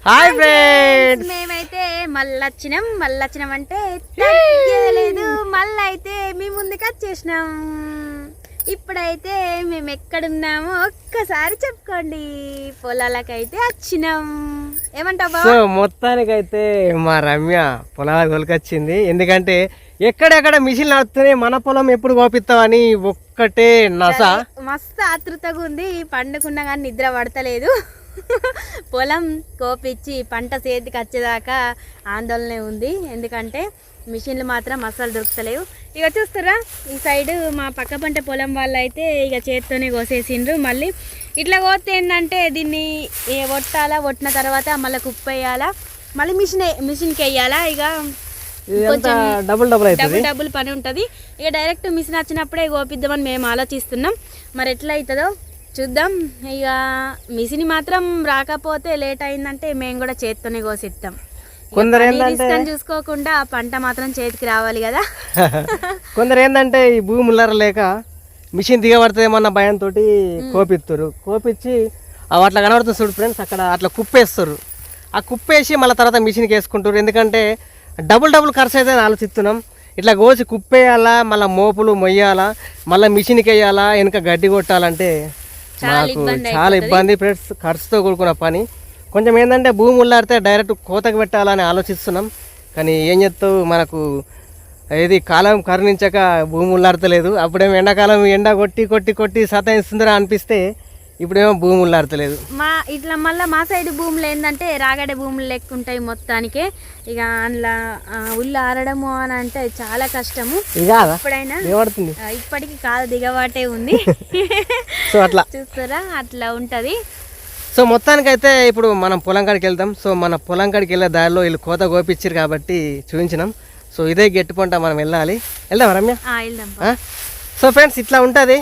Hi friends, మేమైతే మళ్ళొచ్చినాం అంటే తగ్గలేదు. మళ్ళీ అయితే మీ ముందుకు వచ్చేసినాం. ఇప్పుడైతే మేము ఎక్కడున్నామో ఒక్కసారి చెప్పుకోండి. పొలాలకైతే వచ్చినాం. ఏమంటావు? సో మొత్తానికైతే మా రమ్య పొలాలకు తోలుకొచ్చింది. ఎందుకంటే ఎక్కడెక్కడ మిషన్ నడుస్తున్నాయి, మన పొలం ఎప్పుడు కోపిస్తామని ఒక్కటే నస. మస్తు ఆతృతగా ఉంది. పండుకున్నా కానీ నిద్ర పడతలేదు. పొలం కోపించి పంట చేతికి వచ్చేదాకా ఆందోళనే ఉంది. ఎందుకంటే మిషన్లు మాత్రం అస్సలు దొరుకుతలేవు. ఇక చూస్తారా, ఈ సైడు మా పక్క పంట పొలం వాళ్ళు అయితే ఇక చేతితోనే కోసేసిండ్రు. మళ్ళీ ఇట్లా కోస్తే ఏంటంటే దీన్ని ఒట్టిన తర్వాత మళ్ళీ కుప్పేయాలా, మళ్ళీ మిషన్కి వేయాలా. ఇక కొంచెం డబుల్ పని ఉంటుంది. ఇక డైరెక్ట్ మిషన్ వచ్చినప్పుడే కోపిద్దామని మేము ఆలోచిస్తున్నాం. మరి ఎట్లా అవుతుందో చూద్దాం. ఇక మిషన్ మాత్రం రాకపోతే లేట్ అయిందంటే మేము కూడా చేతితోనే కోసిస్తాం. కొందరు ఏంటంటే చూసుకోకుండా ఆ పంట మాత్రం చేతికి రావాలి కదా. కొందరు ఏంటంటే ఈ భూమి లేక మిషన్ దిగబడుతుందేమన్న భయంతో కోపిస్తారు. కోపించి అట్లా కనబడుతుంది చూడు ఫ్రెండ్స్, అక్కడ అట్లా కుప్పేస్తారు. ఆ కుప్పేసి మళ్ళీ తర్వాత మిషన్కి వేసుకుంటారు. ఎందుకంటే డబుల్ ఖర్చు అయితే ఆలోచిస్తున్నాం. ఇట్లా కోసి కుప్పేయాలా, మళ్ళీ మోపులు మొయ్యాలా, మళ్ళీ మిషన్కి వేయాలా, వెనుక గడ్డి కొట్టాలంటే మాకు చాలా ఇబ్బంది ఫ్రెండ్స్. ఖర్చుతో కూడుకున్న పని. కొంచెం ఏంటంటే భూమి ఉల్లాడితే డైరెక్ట్ కోతకు పెట్టాలని ఆలోచిస్తున్నాం. కానీ ఏం చేస్తావు, మనకు ఏది కాలం కరుణించక భూమి ఉల్లాడతలేదు. అప్పుడేమో ఎండాకాలం ఎండ కొట్టి కొట్టి కొట్టి సతాయిస్తుందిరా అనిపిస్తే ఇప్పుడేమో భూమి ఉల్లాడతలేదు. ఇట్లా మళ్ళీ మా సైడ్ భూములు ఏంటంటే రాగడి భూములు లెక్క ఉంటాయి మొత్తానికే. ఇక అందులో ఉల్లు ఆరడము అని అంటే చాలా కష్టము. ఎప్పుడైనా ఇప్పటికి కాదు దిగబాటే ఉంది. సో అట్లా చూస్తారా, అట్లా ఉంటది. సో మొత్తానికైతే ఇప్పుడు మనం పొలం కాడికి వెళ్తాం. సో మన పొలం కాడికి వెళ్ళే దారిలో వీళ్ళు కోత కోపించారు కాబట్టి చూపించినాం. సో ఇదే గట్టి పంట మనం వెళ్దాం రమ్య. సో ఫ్రెండ్స్ ఇట్లా ఉంటుంది.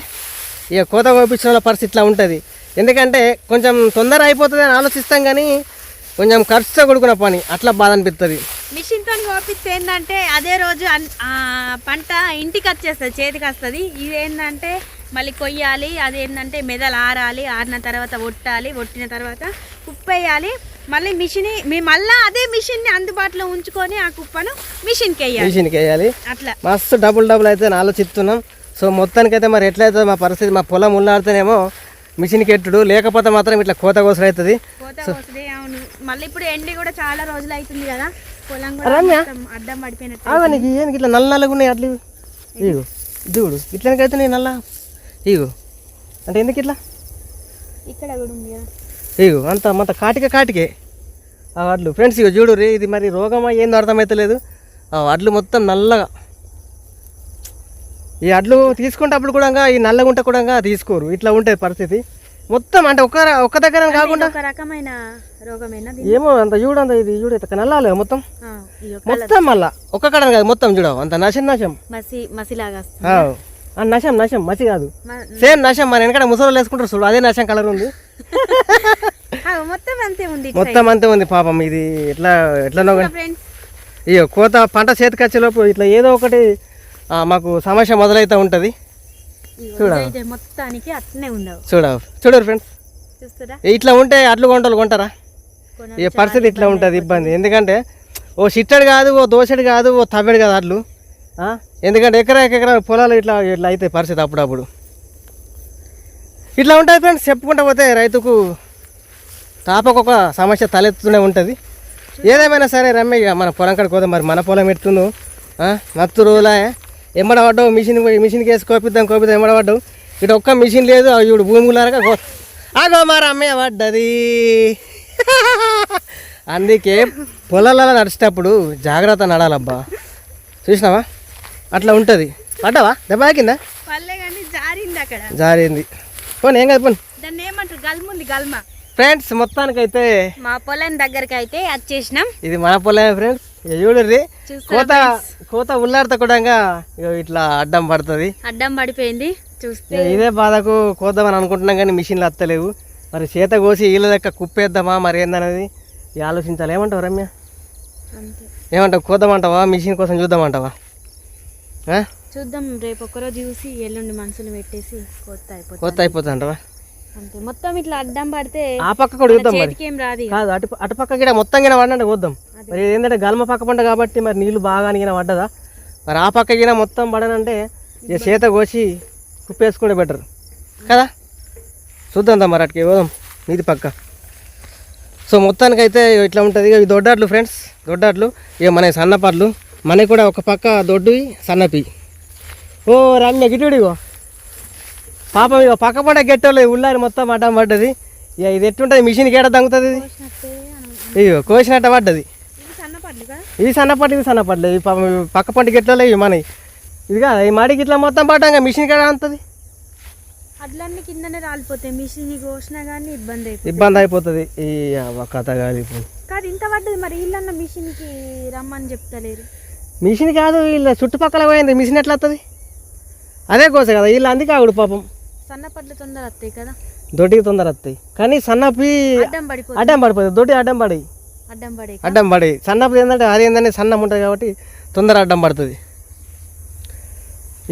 ఇక కోత కోపించిన వాళ్ళ పరిస్థితి ఇట్లా ఉంటుంది. ఎందుకంటే కొంచెం తొందర అయిపోతుంది అని ఆలోచిస్తాం, కానీ కొంచెం ఖర్చుతో కూడుకున్న పని, అట్లా బాధ అనిపిస్తుంది. మిషన్తో కోపిస్తే ఏంటంటే అదే రోజు పంట ఇంటికి వచ్చేస్తుంది, చేతికి వస్తుంది. ఇదేంటంటే మళ్ళీ కొయ్యాలి, అదేంటంటే మెదలు ఆరాలి, ఆరిన తర్వాత ఒట్టిన తర్వాత కుప్పేయాలి. మళ్ళీ మళ్ళీ అదే మిషన్ని అందుబాటులో ఉంచుకొని ఆ కుప్పను మిషన్కి వేయాలి. అట్లా మస్తు డబుల్ అయితే ఆలోచిస్తున్నాం. సో మొత్తానికైతే మరి ఎట్లయితే మా పరిస్థితి, మా పొలం ఉల్లాడితేనేమో మిషన్కి ఎట్టుడు, లేకపోతే మాత్రం ఇట్లా కోత కోసలు అవుతుంది. అవును, మళ్ళీ ఇప్పుడు ఎండి కూడా చాలా రోజులు అవుతుంది కదా, పొలం కూడా అడ్డం పడిపోయినట్టు. నీకు ఏం ఇట్లా నల్లగా ఉన్నాయి అట్లు? ఇగో చూడు, ఇట్లనికైతే నేను నల్ల ఇగో అంటే ఎందుకు ఇట్లా ఇక్కడ కూడా ఉంది కదా. ఇగో అంత కాటికే ఆ వడ్లు ఫ్రెండ్స్. ఇగో చూడు రే, ఇది మరి రోగమా ఏందో అర్థమవుతలేదు. ఆ వడ్లు మొత్తం నల్లగా. ఈ అడ్లు తీసుకుంటప్పుడు కూడా ఈ నల్లగుంట కూడా తీసుకోరు. ఇట్లా ఉంటుంది పరిస్థితి మొత్తం. అంటే ఒక్క దగ్గర కాకుండా రకమైన రోగమేనా ఏమో, అంత చూడంత ఇది చూడు, ఇట్లా నల్లాలి మొత్తం మళ్ళా ఒక్క కడ కాదు మొత్తం చూడవు, అంత నశం మసిలాగా నశం మసి కాదు, సేమ్ నశం. మన వెనకాల ముసలు వేసుకుంటారు చూడు, అదే నశం కలర్ ఉంది. మొత్తం అంతే ఉంది పాపం. ఇది ఎట్లనో ఇక కోత పంట చేతికి వచ్చేలోపు ఇట్లా ఏదో ఒకటి మాకు సమస్య మొదలైతే ఉంటుంది. మొత్తానికి అట్లనే ఉండవు. చూడరు ఫ్రెండ్స్, ఇట్లా ఉంటే అడ్లు కొంటారా? ఈ పరిస్థితి ఇట్లా ఉంటుంది, ఇబ్బంది. ఎందుకంటే ఓ సిట్టడు కాదు, ఓ దోశడు కాదు, ఓ తవ్వడు కాదు అడ్లు. ఎందుకంటే ఎకరా పొలాలు ఇట్లా అయితే పరిస్థితి అప్పుడప్పుడు ఇట్లా ఉంటుంది ఫ్రెండ్స్. చెప్పుకుంటా పోతే రైతుకు తాపకొక సమస్య తలెత్తుతూనే ఉంటుంది. ఏదేమైనా సరే రమ్య, మన పొలం కాడికి పోదాం. మరి మన పొలం ఎత్తుందో నత్తు రోజులా ఎమ్మడబడ్డావు, మిషన్కి వేసి కోపిద్దాం ఎమ్మడబడ్డావు. ఇటు ఒక్క మిషన్ లేదు, ఇప్పుడు భూములారగా ఆగో మా రమ్య పడ్డది. అందుకే పొలాలలో నడిచేటప్పుడు జాగ్రత్త నడాలబ్బా. చూసినావా, అట్లా ఉంటుంది. పడ్డావా, దెబ్బ తాకిందా? జారింది. పోనీ ఏం కాదు, పోనీ. ఫ్రెండ్స్ మొత్తానికైతే మా పొలం దగ్గరికి అయితే వచ్చేసినాం. ఇది మన పొలమే ఫ్రెండ్స్. చూడర్రి, కోత ఉల్లాడితే కూడా ఇట్లా అడ్డం పడుతుంది, అడ్డం పడిపోయింది. చూస్తే ఇదే బాధకు కోద్దామని అనుకుంటున్నాం, కానీ మిషన్లు వస్తలేవు. మరి చేత కోసి వీళ్ళ దగ్గర కుప్పేద్దామా మరి ఏందనేది ఆలోచించాలి. ఏమంటావు రమ్య? ఏమంటావు, కోద్దామంటావా, మిషన్ కోసం చూద్దామంటావా? చూద్దాం, రేపు ఒక్కరోజు చూసి ఎల్లుండి మనుషులు పెట్టేసి కోత అయిపోతుంది అంటావా? అంతే మొత్తం ఇట్లా అడ్డం పడితే ఆ పక్క కూడా చూద్దాం మరి చేతికి ఏం రాదు ఇక. కాదు అటు పక్క గిడ మొత్తం గిన పడినట్టు పోద్దాం మరి ఏంటంటే గల్మ పక్క పంట కాబట్టి మరి నీళ్ళు బాగా గిన పడ్డదా మరి ఆ పక్క గిన మొత్తం పడనంటే ఇక చేత కోసి కుప్పేసుకుంటే బెటర్ కదా చూద్దాం మరి అటుకి పోదాం మీది పక్క సో మొత్తానికైతే ఇట్లా ఉంటుంది ఇక ఈ దొడ్డాట్లు ఫ్రెండ్స్ దొడ్డాట్లు ఇక మన సన్నపట్లు మనకి కూడా ఒక పక్క దొడ్డు సన్నపి ఓ రమ్య గిట్టుడిగో పాపం ఇక పక్క పంట గెట్టోళ్ళు ఉల్లారి మొత్తం అడ్డం పడ్డది ఇక ఇది ఎట్లుంటుంది మిషన్కి ఏడ దంగుతుంది ఇది కోసినట్టే ఇగో కోసినట్ట పడ్డది ఇది సన్నపడ్లు కదా ఇది సన్నపట్టు ఇవి పాపం ఇవి పక్క పంట గెట్టోళ్ళు ఇవి మనవి ఇది కాదు ఈ మడికి ఇట్లా మొత్తం పడ్డాక మిషన్ కాడ అంతది అట్లన్నీ కిందనే రాలిపోతాయి మిషన్ కోసినా కానీ ఇబ్బంది అయిపోతుంది ఇబ్బంది అయిపోతుంది ఈ కథ కాదు ఇప్పుడు కాదు ఇంత పడ్డది మరి వీళ్ళన్న మిషన్కి రమ్మని చెప్తలేరు మిషన్ కాదు వీళ్ళ చుట్టుపక్కల పోయింది మిషన్ ఎట్లా వస్తుంది అదే కోస కదా వీళ్ళు అందుకే ఆవిడ పాపం సన్నపడ్లు తొందర వస్తాయి కదా దొడ్డికి తొందర వస్తాయి కానీ సన్నపి అడ్డం పడిపోతుంది అడ్డం పడిపోతుంది దొడ్డి అడ్డం పడి అడ్డం పడే అడ్డం పడి సన్నపి ఏంటంటే అది ఏంటంటే సన్నం ఉంటుంది కాబట్టి తొందర అడ్డం పడుతుంది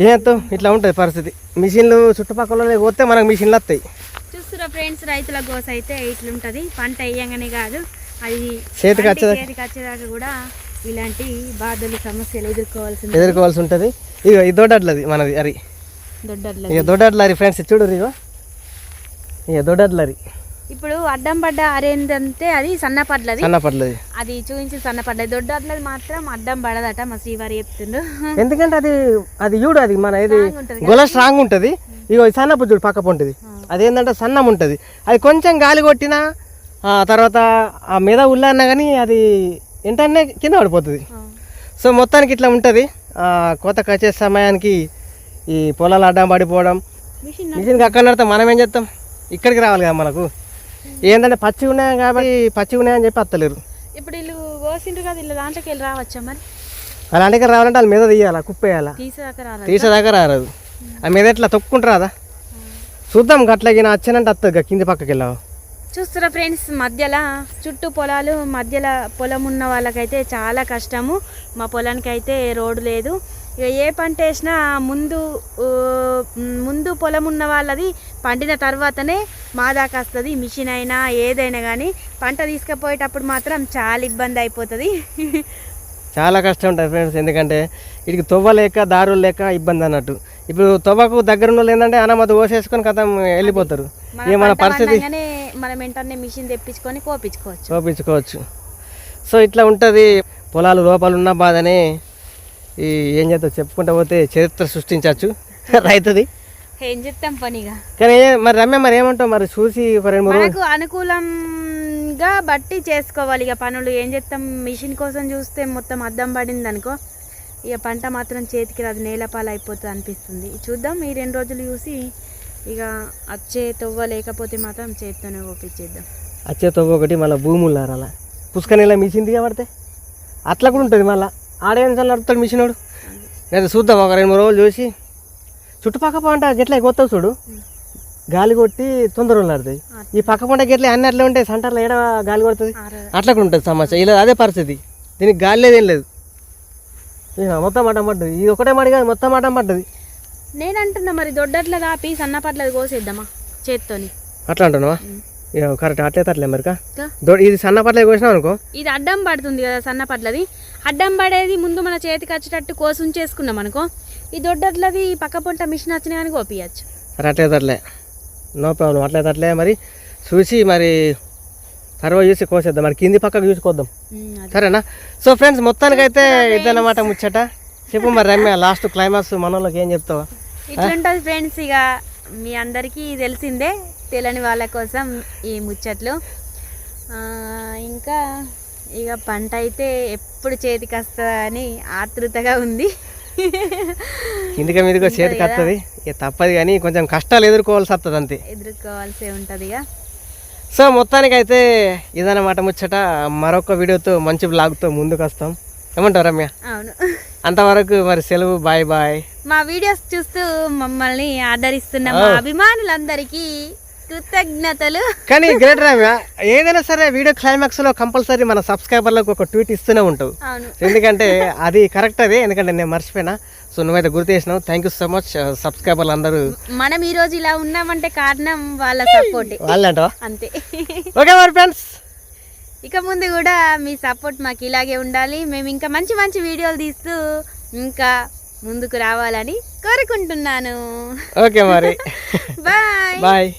ఏంతో ఇట్లా ఉంటుంది పరిస్థితి మిషన్లు చుట్టుపక్కల పోతే మనకు మిషన్లు వస్తాయి చూస్తున్నా ఫ్రెండ్స్ రైతుల గోస అయితే ఇట్లుంటది పంట వేయంగానే కాదు అది చేతికి వచ్చేదాకా చేతికి వచ్చేదాకా కూడా ఇలాంటి బాధలు సమస్యలు ఎదుర్కోవాల్సింది ఎదుర్కోవాల్సి ఉంటుంది ఇక ఈ దొడ్డట్లది మనది అరి దొడ్డర్ల ఇక దొడ్డట్లరి ఫ్రెండ్స్ చూడు ఇగో ఇక దొడ్డట్లరి ఇప్పుడు అడ్డం పడ్డ అరేందంటే అది సన్నపడ్లది సన్నపట్లది అది చూపించి సన్నపడ్డది దొడ్డట్లది మాత్రం అడ్డం పడదట మా శ్రీవారి చెప్తుండు ఎందుకంటే అది చూడు అది మన ఇది Strong ఉంటది గొల స్ట్రాంగ్ ఉంటుంది ఇగో ఈ సన్నపు చూడు పక్క పొంటిది అదేంటంటే సన్నం ఉంటుంది అది కొంచెం గాలి కొట్టినా తర్వాత ఆ మీద ఉల్లన్నా కానీ అది ఏంటనే కింద పడిపోతుంది సో మొత్తానికి ఇట్లా ఉంటుంది కోతకు వచ్చే సమయానికి ఈ పొలాలు అడ్డం పడిపోవడం మిషన్ మిషన్కి అక్కడ నడితే మనం ఏం చేస్తాం ఇక్కడికి రావాలి కదా మనకు ఏంటంటే పచ్చి ఉన్నాయి కాబట్టి పచ్చి ఉన్నాయని చెప్పి అత్తలేరు ఇప్పుడు వీళ్ళు కోసిండ్రు కదా వీళ్ళు దాంట్లోకి వెళ్ళి రావచ్చా మరి అలాంటికి రావాలంటే వాళ్ళ మీద తీయాలా కుప్పేయాలా తీసేదాకా రాలేదు తీసేదాకా రాదు ఆ మీద ఎట్లా తొక్కుంటారా చూద్దాం గట్లకి వచ్చానంటే వస్తుంది కింది పక్కకి వెళ్ళావు చూస్తారా ఫ్రెండ్స్ మధ్యలో చుట్టూ పొలాలు మధ్యలో పొలం ఉన్న వాళ్ళకైతే చాలా కష్టము మా పొలానికి అయితే రోడ్డు లేదు ఇక ఏ పంట వేసినా ముందు పొలం ఉన్న వాళ్ళది పండిన తర్వాతనే మా దాకా వస్తుంది మిషన్ అయినా ఏదైనా కానీ పంట తీసుకుపోయేటప్పుడు మాత్రం చాలా ఇబ్బంది అయిపోతుంది చాలా కష్టం ఉంటుంది ఫ్రెండ్స్ ఎందుకంటే వీటికి తొవ్వలేక దారులు లేక ఇబ్బంది అన్నట్టు ఇప్పుడు తొవ్వకు దగ్గర ఉన్న వాళ్ళు ఏంటంటే అన్నమతి కోసేసుకొని కథం వెళ్ళిపోతారు ఇక మన పరిస్థితి మనం వెంటనే మిషన్ తెప్పించుకొని కోపించుకోవచ్చు చూపించుకోవచ్చు సో ఇట్లా ఉంటుంది పొలాలు లోపల ఉన్న బాధనే ఈ ఏం చేస్తావు చెప్పుకుంటా పోతే చరిత్ర సృష్టించవచ్చు రైతుది ఏం చెప్తాం పనిగా కానీ మరి రమ్య మరి ఏమంటావు మరి చూసి ఒక 2-3 రోజులు మనకు అనుకూలంగా బట్టి చేసుకోవాలి ఇక పనులు ఏం చేస్తాం మిషన్ కోసం చూస్తే మొత్తం అద్దం పడింది అనుకో ఇక పంట మాత్రం చేతికి రాదు నేలపాలు అయిపోతుంది అనిపిస్తుంది చూద్దాం ఈ 2 రోజులు చూసి ఇక వచ్చే తొవ్వ లేకపోతే మాత్రం చేతితోనే ఓపించేద్దాం వచ్చే తొవ్వ ఒకటి మళ్ళీ భూములు అలా పుష్కనీలా మిషన్ దిగబడితే అట్లా కూడా ఉంటుంది మళ్ళీ ఆడేం నడుపుతాడు మిషన్ వాడు లేదా చూద్దాం ఒక 2-3 రోజులు చూసి చుట్టుపక్క పంట గట్ల కొత్తవు చూడు గాలి కొట్టి తొందర నడుతాయి ఈ పక్క పంట గట్ల అన్ని అట్లా ఉంటాయి సెంటర్లో ఏడ గాలి కొడుతుంది అట్లా కూడా ఉంటుంది సమస్య ఇలా అదే పరిస్థితి దీనికి గాలి లేదు ఏం లేదు ఇక మొత్తం అడ్డం పడ్డది ఇది ఒకటే మడి కాదు మొత్తం అడ్డం పడ్డది నేను అంటున్నా మరి దొడ్డట్ల దాపి సన్నపట్లది కోసేద్దామా చేత్తోని అట్లా అంటున్నావా ఇక కరెక్ట్ అట్లయితే అట్లే మరి కా? ఇది సన్నపట్ల కోసినావు అనుకో ఇది అడ్డం పడుతుంది కదా సన్నపట్లది అడ్డం పడేది ముందు మన చేతికి వచ్చేటట్టు కోసి ఉంచేసుకున్నాం అనుకో ఈ దొడ్డట్లది పక్క పొంట మిషన్ వచ్చినా కానీ కోపియచ్చు సరే అట్లయితే అట్లే నో ప్రాబ్లం అట్లయితే అట్లే మరి చూసి మరి తర్వాత చూసి కోసేద్దాం మరి కింది పక్కకు చూసుకోద్దాం సరేనా సో ఫ్రెండ్స్ మొత్తానికైతే ఇదన్నమాట ముచ్చట చెప్పు మరి రమ్య లాస్ట్ క్లైమాక్స్ మనోళ్ళకి ఏం చెప్తావా ఇట్లుంటుంది ఫ్రెండ్స్ ఇక మీ అందరికీ తెలిసిందే తెలియని వాళ్ళ కోసం ఈ ముచ్చట్లు ఇంకా ఇక పంట అయితే ఎప్పుడు చేతికి వస్తుందా అని ఆతృతగా ఉంది కిందికి మీదకి చేతికి వస్తుంది ఇక తప్పదు కానీ కొంచెం కష్టాలు ఎదుర్కోవాల్సి వస్తుంది అంతే ఎదుర్కోవాల్సి ఉంటుంది ఇక సో మొత్తానికైతే ఇదన్నమాట ముచ్చట మరొక వీడియోతో మంచి బ్లాగ్తో ముందుకు వస్తాం ఏమంటావు రమ్య అవును అంతవరకు మరి సెలవు బాయ్ బాయ్ మా వీడియోస్ చూస్తూ మమ్మల్ని ఆదరిస్తున్న మా అభిమానులందరికీ కృతజ్ఞతలు కానీ గ్రేట్ రమ్య ఏదైనా సరే వీడియో క్లైమాక్స్ లో కంపల్సరీ మన సబ్స్క్రైబర్లకు ఒక ట్వీట్ ఇస్తూనే ఉంటావు అవును ఎందుకంటే అది కరెక్ట్ అదే ఎందుకంటే నేను మర్చిపోయినా సో నువ్వైతే గుర్తు చేసినావు. Thank you so much. సబ్స్క్రైబర్లు అందరూ మనం ఈ రోజు ఇలా ఉన్నామంటే కారణం వాళ్ళ సపోర్ట్ వాళ్ళంటవా? అంతే. ఓకే మరి ఫ్రెండ్స్, ఇక ముందు కూడా మీ సపోర్ట్ మాకు ఇలాగే ఉండాలి. మేము ఇంకా మంచి మంచి వీడియోలు తీస్తూ ఇంకా ముందుకు రావాలని కోరుకుంటున్నాను. ఓకే మరి బాయ్ బాయ్.